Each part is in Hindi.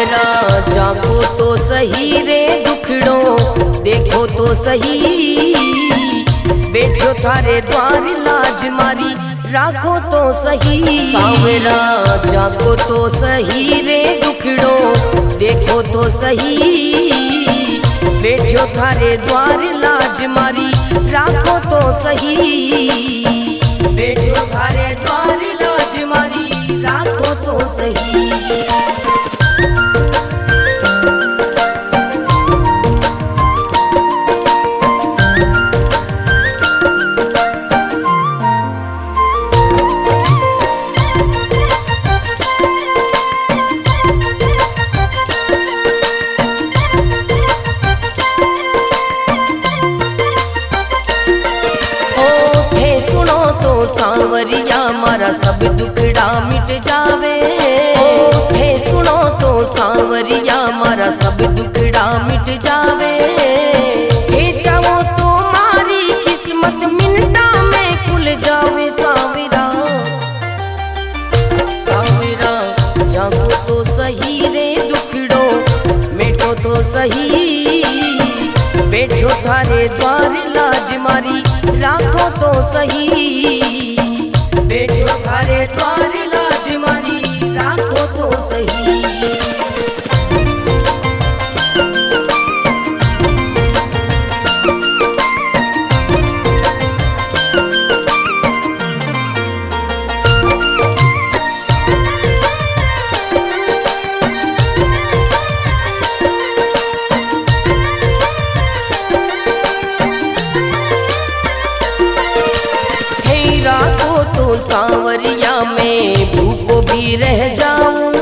सांवरा जाको तो सही रे दुखड़ो देखो तो सही, बैठो थारे द्वार लाज मारी राखो तो सही। सांवरा जाको तो सही रे दुखड़ो देखो तो सही, बैठो थारे द्वार लाज मारी राखो तो सही, बैठो थारे द्वार लाज मारी राखो तो सही। सांवरिया मारा सब दुखड़ा मिट जावे, थे सुनो तो सांवरिया मारा सब दुखड़ा मिट जावे, थे चाहो तो मारी किस्मत मिनटा में खुल जावे। सांवरा सांवरा जागो तो सही रे दुखड़ो मेटो तो सही, बैठो थारे द्वार लाज मारी राखो तो सही, बैठो थारे द्वार लाज मारी राखो तो सही। सांवरिया में भूखो भी रह जाऊं,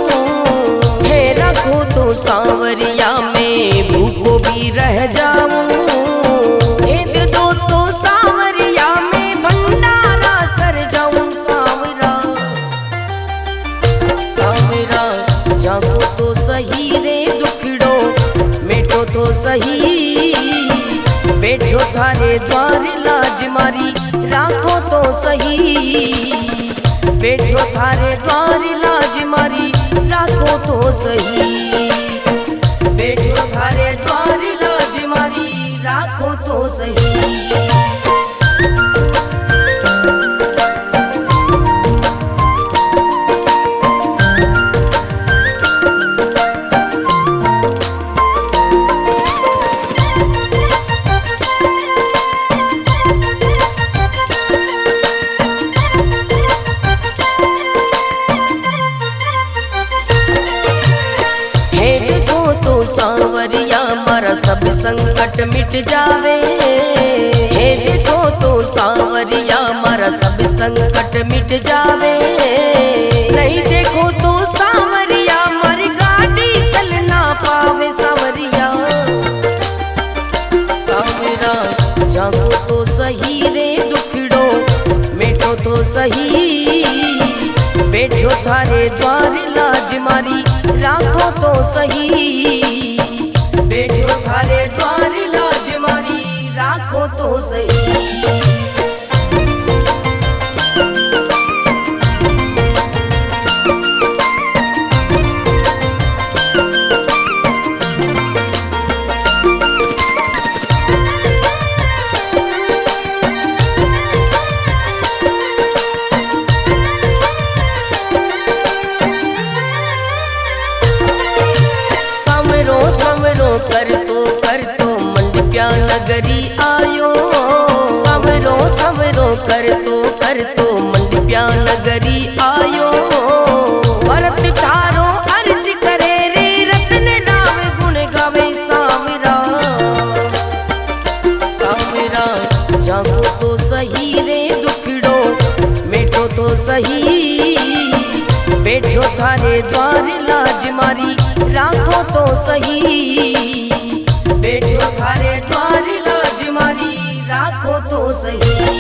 थे रखो तो सांवरिया में भूखो भी रह जाऊं, दे दो तो सांवरिया में भंडारा कर जाऊं। सांवरा सांवरा जागो तो सही रे दुखड़ो मेटो तो सही, बैठो थारे द्वार लाज मारी राखो तो सही, बैठो थारे द्वार लाज मारी राखो तो सही, बैठो थारे द्वार लाज मारी राखो तो सही। सांवरिया मारा सब संकट मिट जावे, हे देखो तो सांवरिया मारा सब संकट मिट जावे, नहीं देखो तो सांवरिया मारी गाड़ी चल ना पावे। सांवरिया सांवरा जागो तो सही रे दुखड़ो मेटो तो सही, बैठो थारे द्वार लाज मारी राखो तो सही, बैठो थारे द्वार लाज मारी राखो तो सही। कर तो मंडप्या नगरी आयो, सांवरो सांवरो कर तो मंडप्या नगरी आयो, भरत थारो अर्ज करे रे रत्न राम गुण गावे। सांवरा सांवरा जागो तो सही रे दुखड़ो मेटो तो सही, बैठो थारे द्वार लाज मारी राखो तो सही, बैठो थारे द्वार लाज मारी राखो तो सही।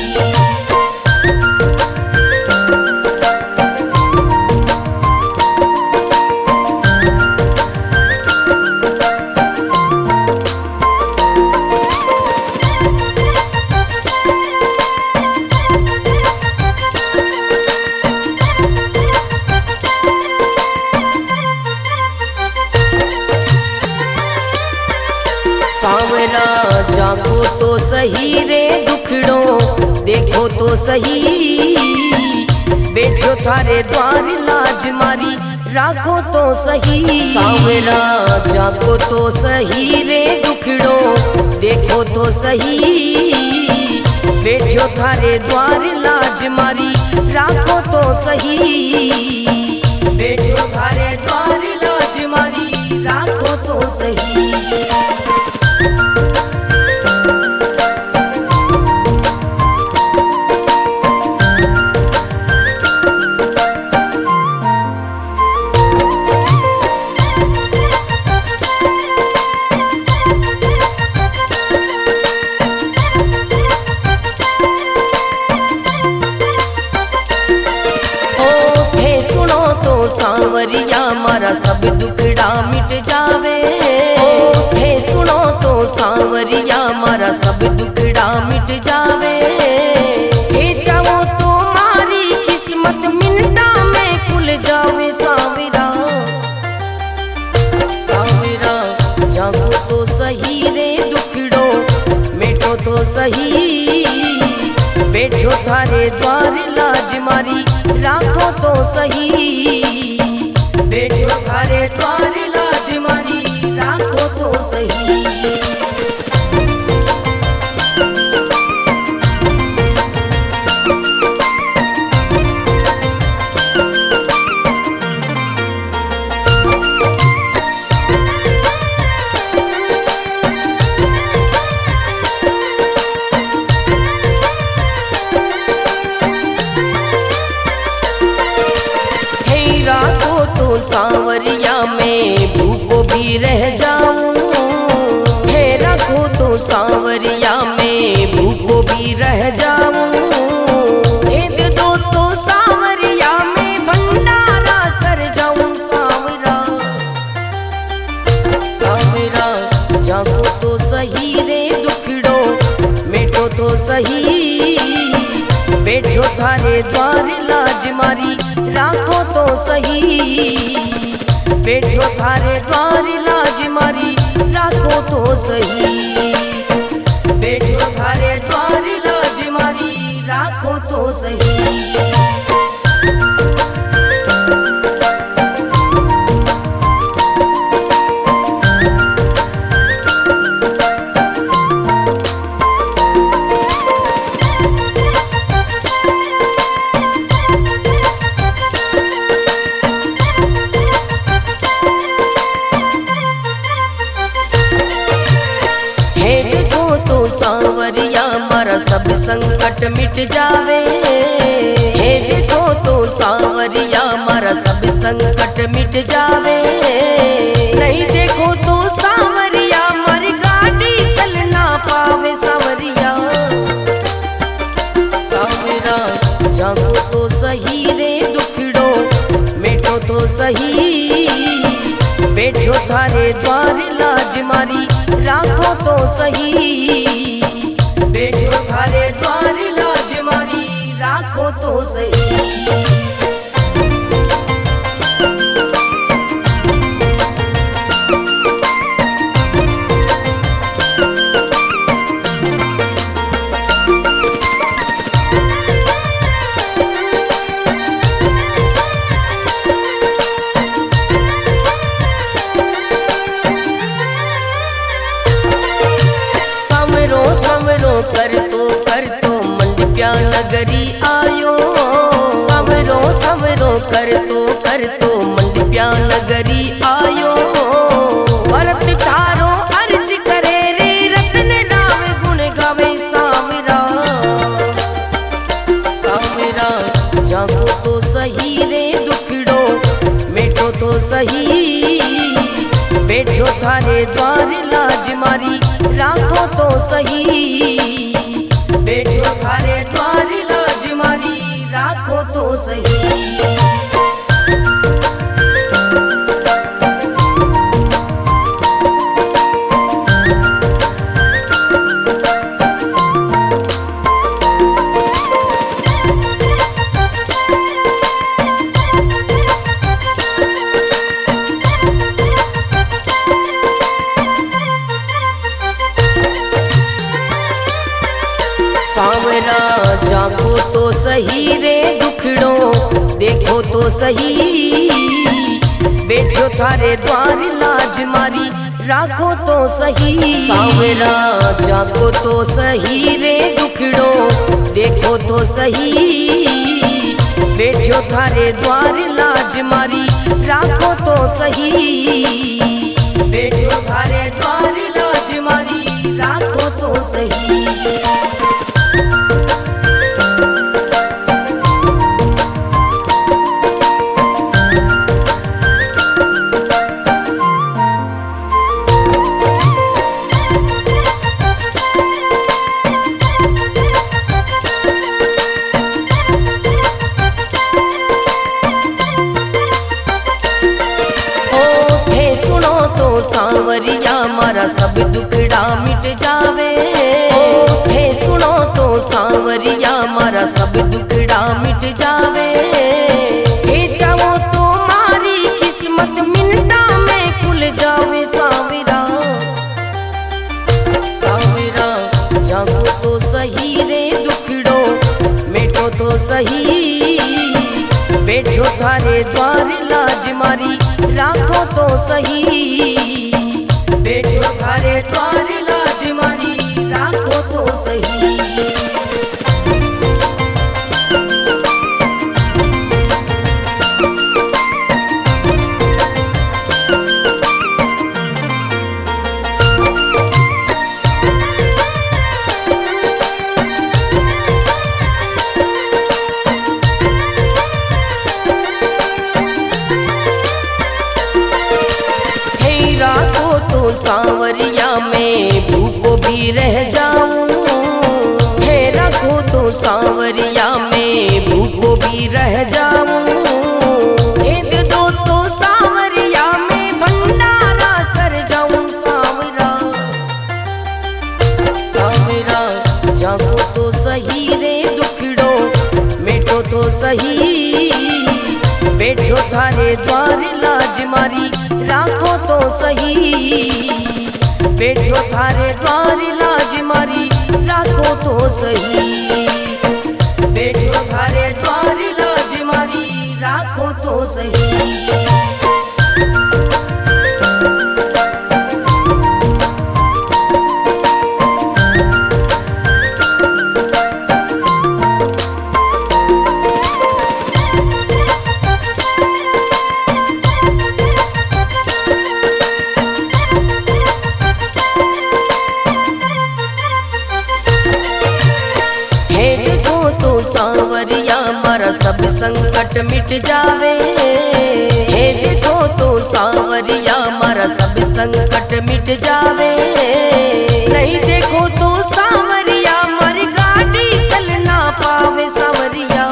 सही रे दुखड़ो देखो तो सही, बैठो थारे द्वार लाज मारी राखो तो सही। सांवरा जागो तो सही रे दुखड़ो देखो तो सही, बैठो थारे द्वार लाज मारी राखो तो सही, बैठो थारे द्वार लाज मारी राखो तो सही। सांवरिया मारा सब दुखड़ा मिट जावे, थे सुनो तो सांवरिया मारा सब दुखड़ा मिट जावे। थे चाहो तो मारी किस्मत मिनटा में खुल जावे। सांवरा सांवरा जागो तो सही रे दुखड़ो मिटो तो सही, बैठो थारे द्वार लाज मारी राखो तो सही, बैठो थारे द्वार लाज मारी राखो तो सही। सांवरिया में भूखो भी रह जाऊं, थे रखो तो सांवरिया में भूखो भी रह जाऊं। दे दो तो सांवरिया में भंडारा कर जाऊं। सांवरा सांवरा जागो तो सही रे दुखड़ो मिटो तो सही, बैठो थारे द्वार लाज मारी राखो तो सही, बैठो थारे द्वार लाज मारी राखो तो सही, बैठो थारे द्वार लाज मारी राखो तो सही। सांवरिया मारा सब संकट मिट जावे, हे देखो तो सांवरिया मारा सब संकट मिट जावे। नहीं देखो तो सांवरिया मारी गाड़ी चल ना पावे। सांवरिया सांवरा जागो तो सही रे दुखड़ो मिटो तो सही, बैठो थारे द्वार लाज मारी राखो तो सही, बैठो थारे द्वार लाज मारी राखो तो सही। कर तो मंडप्या नगरी आयो, सवरो सवरो कर तो मंडप्या नगरी आयो। भरत थारो अर्ज करे रे रतन राव गुण गावे। सांवरा सांवरा जागो तो सही रे दुखड़ो मिटो तो सही, बैठो थारे द्वार लाज मारी राखो तो सही, बैठो थारे द्वार लाज मारी राखो तो सही। सांवरा जाको तो सही रे दुखड़ो देखो तो सही, बैठो थारे द्वार लाज मारी राखो तो सही। सांवरा जाको तो सही रे दुखड़ो देखो तो सही, बैठो थारे द्वार लाज मारी राखो तो सही, बैठो थारे द्वार लाज मारी राखो तो सही। सांवरिया मारा सब दुखड़ा मिट जावे, थे सुनो तो सांवरिया मारा सब दुखड़ा मिट जावे, थे चाहो तो मारी किस्मत मिनटा में खुल जावे। सांवरा सांवरा जागो तो सही रे दुखड़ो मेटो तो सही, बैठो थारे द्वार लाज मारी राखो तो सही, बैठो थारे द्वार लाज मारी राखो तो सही। सांवरिया में भूखो भी रह जाऊं, थे रखो तो सांवरिया में भूखो भी रह जाऊं, भेद दो तो सांवरिया में भंडारा कर जाऊं। सांवरा सांवरा जागो तो सही रे दुखड़ो मेटो तो सही, बैठो थारे द्वार लाज मारी राखो तो सही, बैठो थारे द्वार लाज मारी राखो तो सही, बैठो थारे द्वार लाज मारी राखो तो सही। सांवरिया मारा सब संकट मिट जावे, हे देखो तो सांवरिया मारा सब संकट मिट जावे, नहीं देखो तो सांवरिया मारी गाड़ी चल ना पावे। सांवरिया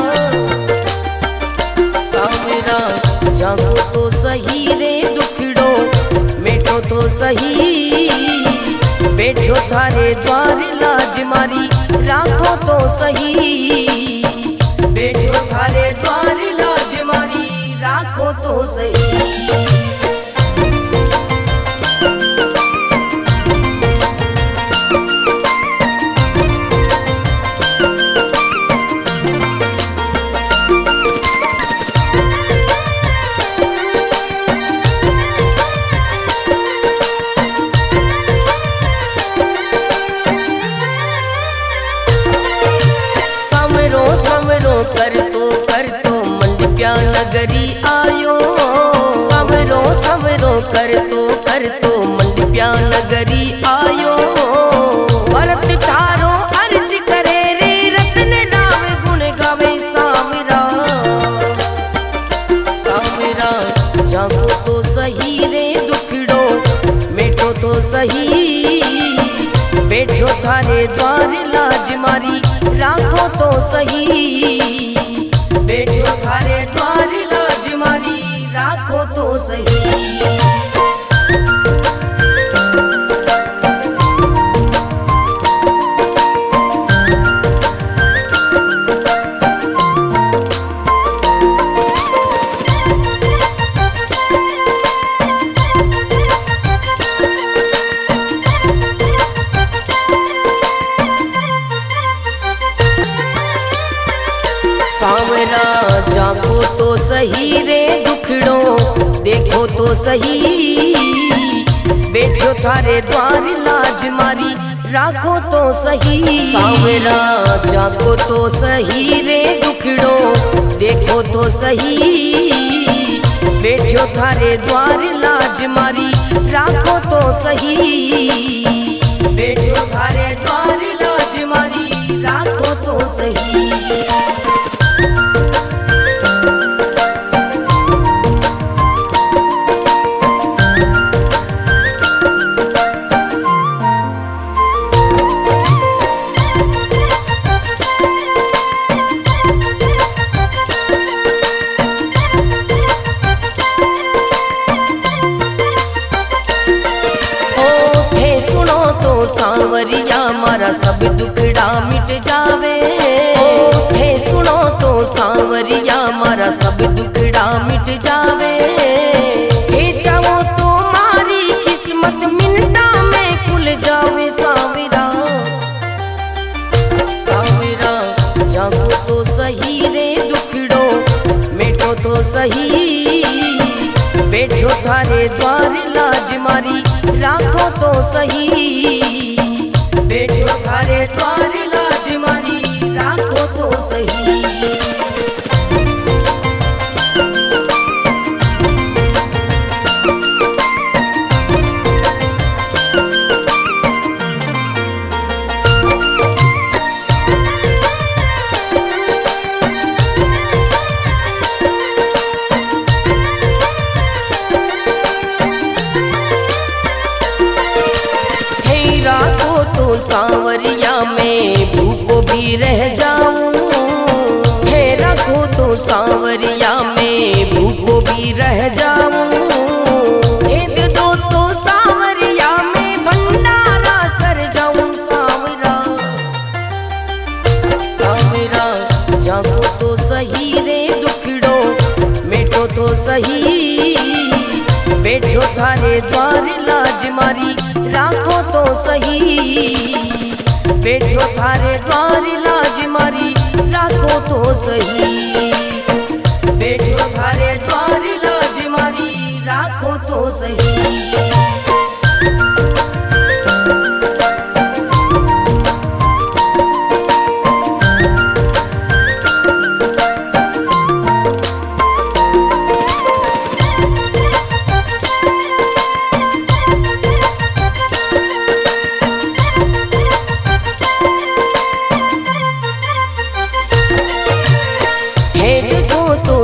सांवरा जागो तो सही रे दुखड़ो मेटो तो सही, बैठो थारे द्वार लाज मारी राखो तो सही, बैठो थारे द्वार लाज मारी राखो तो सही। कर तो मंडप्या नगरी आयो, सवरो सवरो कर तो मंडप्या नगरी आयो, भरत थारो अर्ज करे रे रतन नाम गुण गावे। सांवरा सांवरा जागो तो सही रे दुखड़ो मेटो तो सही, बैठो थारे द्वार लाज मारी राखो तो सही, बैठो थारे द्वार लाज मारी राखो तो सही। सांवरा जागो तो सही रे दुखड़ो देखो तो सही, बैठो थारे द्वार लाज मारी राखो तो सही। सांवरा जागो तो सही रे दुखड़ो देखो तो सही, बैठो थारे द्वार लाज मारी राखो तो सही, बैठो थारे द्वार लाज मारी राखो तो सही। सांवरिया मारा सब दुखड़ा मिट जावे, थे सुनो तो सांवरिया मारा सब दुखड़ा मिट जावे, थे चाहो तो मारी किस्मत मिनटा में खुल जावे। सांवरा सांवरा जागो तो सही रे दुखड़ो मिटो तो सही, बैठो थारे द्वार लाज मारी राखो तो सही, बैठो थारे द्वार लाज मारी राखो तो सही। सांवरिया में भूखो भी रह जाऊं, थे रखो तो सांवरिया में भूखो भी रह जाऊं, थे दे दो तो सांवरिया में भंडारा कर जाऊं। सांवरा सांवरा जागो तो सही रे दुखड़ो मिटो तो सही, बैठो थारे द्वार लाज मारी राखो तो सही, बैठो थारे द्वार लाज मारी राखो तो सही, बैठो थारे द्वार लाज मारी राखो तो सही।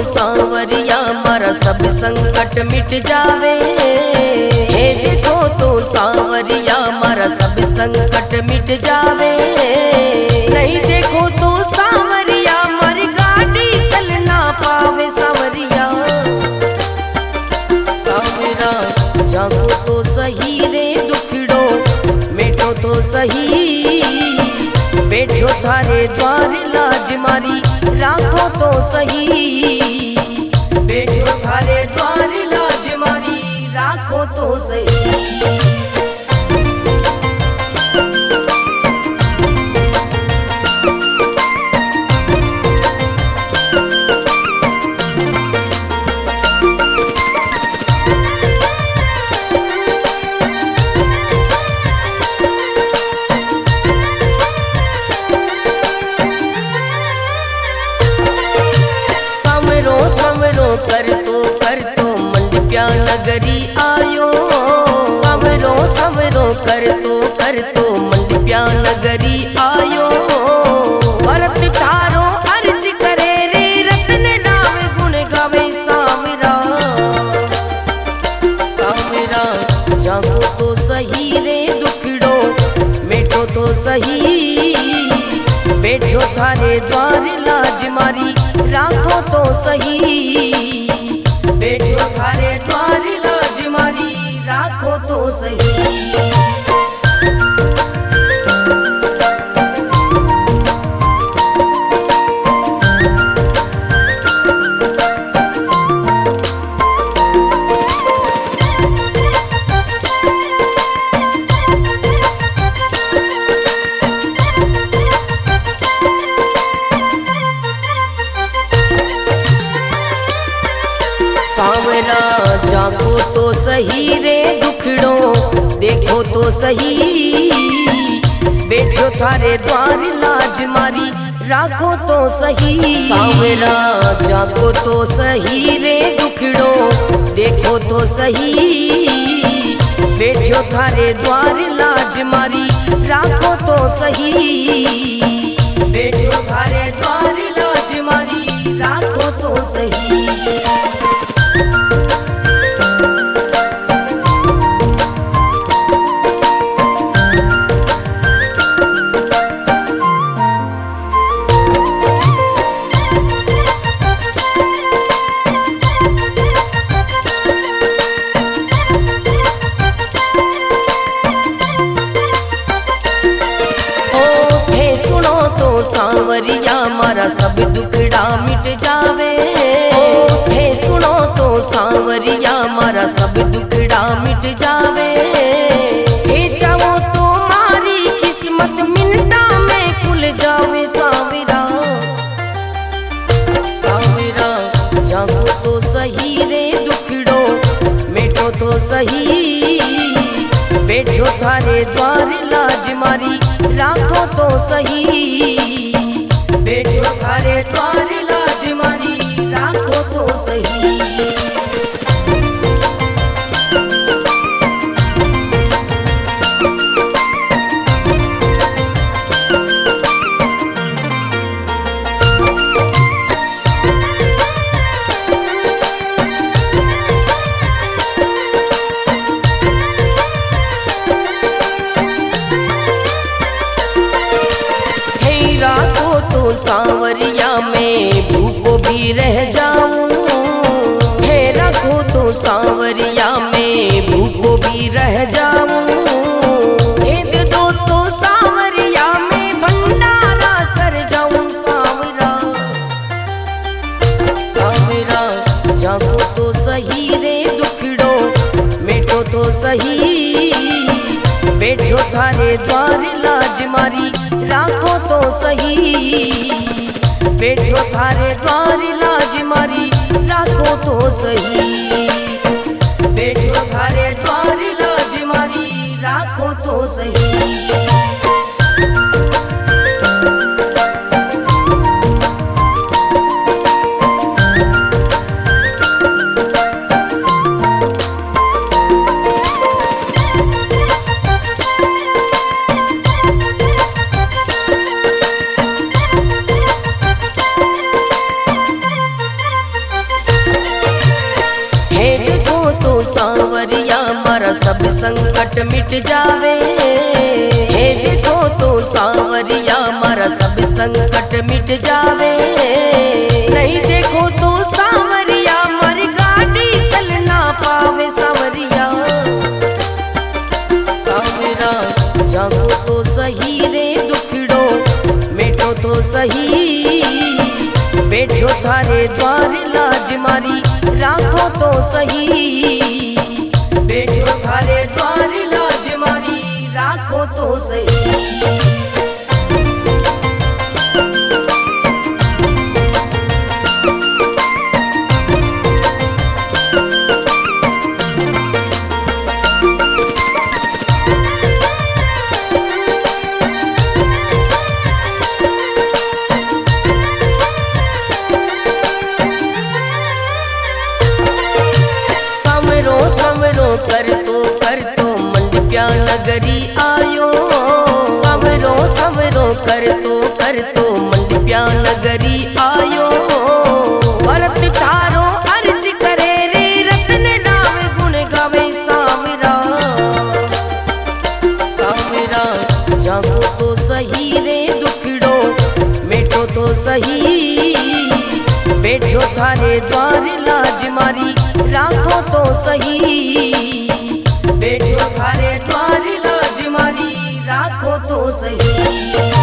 सांवरिया मारा सब संकट मिट जावे, हे देखो तो सांवरिया मारा सब संकट मिट जावे, नहीं देखो तो सांवरिया मारी गाड़ी चल ना पावे। सांवरिया सांवरा जागो तो सही रे दुखड़ो मिटो तो सही, बैठो थारे द्वार लाज मारी राखो तो सही, बैठो थारे द्वार लाज मारी राखो तो सही। कर तो मंडप्या नगरी आयो, सवरो सवरो कर तो मंडप्या नगरी आयो, भरत थारो अर्ज करे रे रतन राव गुण गावे। सांवरा सांवरा जागो तो सही रे दुखड़ो मिटो तो सही, बैठो थारे द्वार लाज मारी राखो तो सही, बैठो थारे द्वार लाज मारी राखो तो सही। सावरा जाको तो सही रे दुखड़ो देखो तो सही, बैठो थारे द्वार लाज मारी राखो तो सही। सावरा जाको तो सही रे दुखड़ो देखो तो सही, बैठो थारे द्वार लाज मारी राखो तो सही, बैठो थारे द्वार लाज मारी राखो तो सही। सांवरिया मारा सब दुखड़ा मिट जावे, थे सुनो तो सांवरिया मारा सब दुखड़ा मिट जावे, थे चाहो तो मारी किस्मत मिनटा में खुल जावे। सांवरा सांवरा जागो तो सही रे दुखड़ो मिटो तो सही, बैठो थारे द्वार लाज मारी राखो तो सही, बैठो थारे द्वार लाज मारी राखो तो सही। सांवरिया में भूखो भी रह जाऊं, थे रखो तो सांवरिया में भूखो भी रह जाऊं, भेद दो तो सांवरिया में भंडारा कर जाऊं। सांवरा सांवरा जागो तो सही रे दुखड़ो मिटो तो सही, बैठो थारे द्वार लाज मारी राखो तो सही, बैठो थारे द्वार लाज मारी राखो तो सही, बैठो थारे द्वार लाज मारी राखो तो सही। सांवरिया मारा सब संकट मिट जावे, हे देखो तो सांवरिया मारा सब संकट मिट जावे, नहीं देखो तो सांवरिया मारी गाड़ी चल ना पावे। सांवरिया सांवरा जागो तो सही रे दुखड़ो मिटो तो सही, बैठो थारे द्वार लाज मारी राखो तो सही, बैठो थारे द्वार लाज मारी राखो तो सही। कर तो मंडप्या नगरी आयो, सवरो सवरो कर तो मंडप्या नगरी आयो, भरत थारो अर्ज करे रे रतन राव गुण गावे। सांवरा सांवरा जागो तो सही रे दुखड़ो मिटो तो सही, बैठो थारे द्वार लाज मारी राखो तो सही, बैठो थारे द्वार लाज मारी राखो तो सही।